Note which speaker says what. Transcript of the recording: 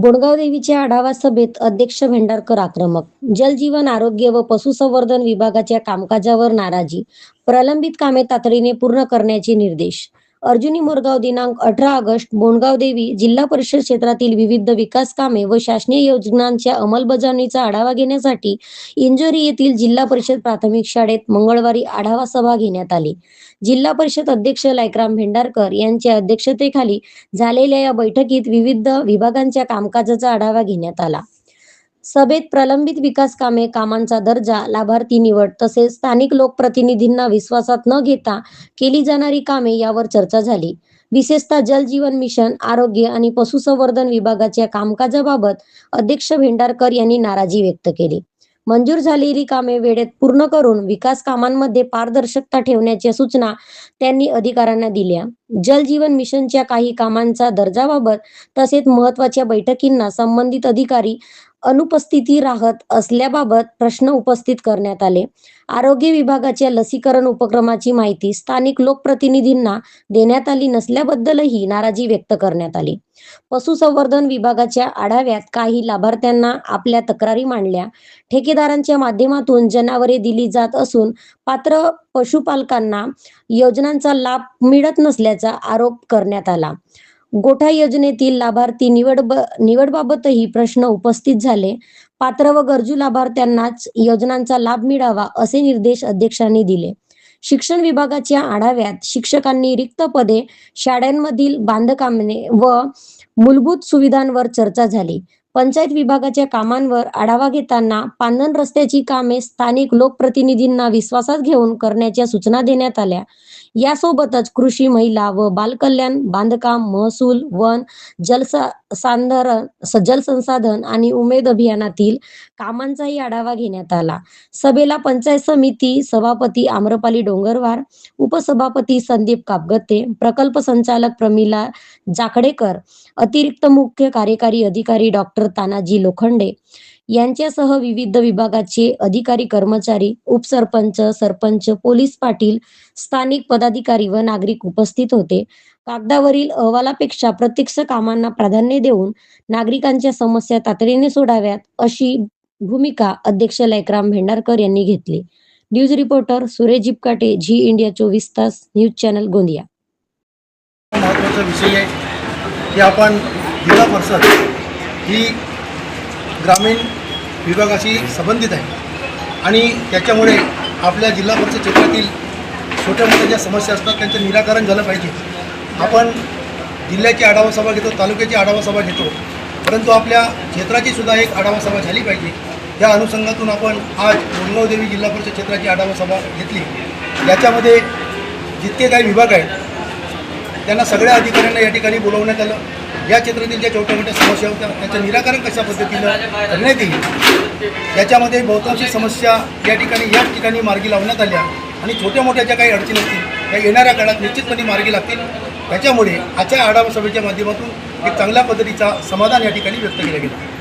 Speaker 1: बोडगाव देवीच्या आढावा सभेत अध्यक्ष भेंडारकर आक्रमक. जलजीवन, आरोग्य व पशुसंवर्धन विभागाच्या कामकाजावर नाराजी. प्रलंबित कामे तातडीने पूर्ण करण्याचे निर्देश. अर्जुनी मोरगाव दिनांक 18 ऑगस्ट. बोडगाव देवी जिल्हा परिषद क्षेत्रातील विविध विकास कामे व शासनीय योजनांच्या अंमलबजावणीचा आढावा घेण्यासाठी इंजोरी येथील जिल्हा परिषद प्राथमिक शाळेत मंगळवारी आढावा सभा घेण्यात आली. जिल्हा परिषद अध्यक्ष लायकराम भेंडारकर यांच्या अध्यक्षतेखाली झालेल्या या बैठकीत विविध विभागांच्या कामकाजाचा आढावा घेण्यात आला. सभेत प्रलंबित विकास कामे, कामांचा दर्जा, लाभार्थी निवड तसेच स्थानिक लोकप्रतिनिधींना विश्वासात न घेता केली जाणारी कामे यावर चर्चा झाली. विशेषतः जल जीवन मिशन, आरोग्य आणि पशुसंवर्धन विभागाच्या कामकाजाबाबत अध्यक्ष भेंडारकर यांनी नाराजी व्यक्त केली. मंजूर झालेली कामे वेळेत पूर्ण करून विकास कामांमध्ये पारदर्शकता ठेवण्याच्या सूचना त्यांनी अधिकाऱ्यांना दिल्या. जल जीवन मिशनच्या काही कामांचा दर्जाबाबत तसेच महत्त्वाच्या बैठकींना संबंधित अधिकारी अनुपस्थिती राहत असल्याबाबत प्रश्न उपस्थित करण्यात आले. आरोग्य विभागाच्या लसीकरण उपक्रमाची माहिती स्थानिक लोकप्रतिनिधींना देण्यात आली नसल्याबद्दलही नाराजी व्यक्त करण्यात आली. पशुसंवर्धन विभागाच्या आढाव्यात काही लाभार्थ्यांना आपल्या तक्रारी मांडल्या. ठेकेदारांच्या माध्यमातून जनावरे दिली जात असून पात्र पशुपालकांना योजनांचा लाभ मिळत नसल्याचा आरोप करण्यात आला. गोठा योजनेतील लाभार्थी निवडबाबतही प्रश्न उपस्थित झाले. पात्र व गरजू लाभार्थ्यांनाच योजनांचा लाभ मिळावा असे निर्देश अध्यक्षांनी दिले. शिक्षण विभागाच्या आढाव्यात शिक्षकांनी रिक्त पदे, शाळांमधील बांधकामे व मूलभूत सुविधांवर चर्चा झाली. पंचायत विभागाच्या कामांवर आढावा घेताना पांधन रस्त्याची कामे स्थानिक लोकप्रतिनिधींना विश्वासात घेऊन करण्याच्या सूचना देण्यात आल्या. यासोबतच कृषी, महिला व बालकल्याण, बांधकाम, महसूल, वन, जलसंसाधन आणि उमेद अभियानातील कामांचाही आढावा घेण्यात आला. सभेला पंचायत समिती सभापती आम्रपाली डोंगरवार, उपसभापती संदीप कापगते, प्रकल्प संचालक प्रमिला जाखडेकर, अतिरिक्त मुख्य कार्यकारी अधिकारी डॉक्टर तानाजी लोखंडे यांच्यासह विविध विभागाचे अधिकारी, कर्मचारी, उपसरपंच, सरपंच, पोलीस पाटील, स्थानिक पदाधिकारी व नागरिक उपस्थित होते. कागदावरील अहवालापेक्षा प्रत्यक्ष कामांना प्राधान्य देऊन नागरिकांच्या समस्या तातडीने सोडाव्यात अशी भूमिका अध्यक्ष लायकराम भेंडारकर यांनी घेतली. News reporter Suresh Jipkate, Zee India 24 तास न्यूज चॅनल, गोंदिया.
Speaker 2: महत्त्वाचा विषय आहे की आपण जिल्हा परिषद ही ग्रामीण विभागाशी संबंधित आहे आणि त्याच्यामुळे आपल्या जिल्हा परिषद क्षेत्रातील छोट्या मोठ्या ज्या समस्या असतात त्यांचं निराकरण झालं पाहिजे. आपण जिल्ह्याची आढावा सभा घेतो, तालुक्याची आढावा सभा घेतो, परंतु आपल्या क्षेत्राची सुद्धा एक आढावा सभा झाली पाहिजे. त्या अनुषंगातून आपण आज बोडगाव देवी जिल्हा परिषद क्षेत्राची आढावा सभा घेतली. याच्यामध्ये जितके काही विभाग आहेत त्यांना सगळ्या अधिकाऱ्यांना या ठिकाणी बोलवण्यात आलं. या क्षेत्रातील ज्या छोट्या मोठ्या समस्या होत्या त्याचं निराकरण कशा पद्धतीनं करण्यात येईल याच्यामध्ये बहुतांशी समस्या या ठिकाणी मार्गी लावण्यात आल्या आणि छोट्या मोठ्या ज्या काही अडचणी असतील त्या येणाऱ्या काळात निश्चितपणे मार्गी लागतील. त्याच्यामुळे आजच्या आढावा सभेच्या माध्यमातून एक चांगल्या पद्धतीचा समाधान या ठिकाणी व्यक्त केलं गेलं.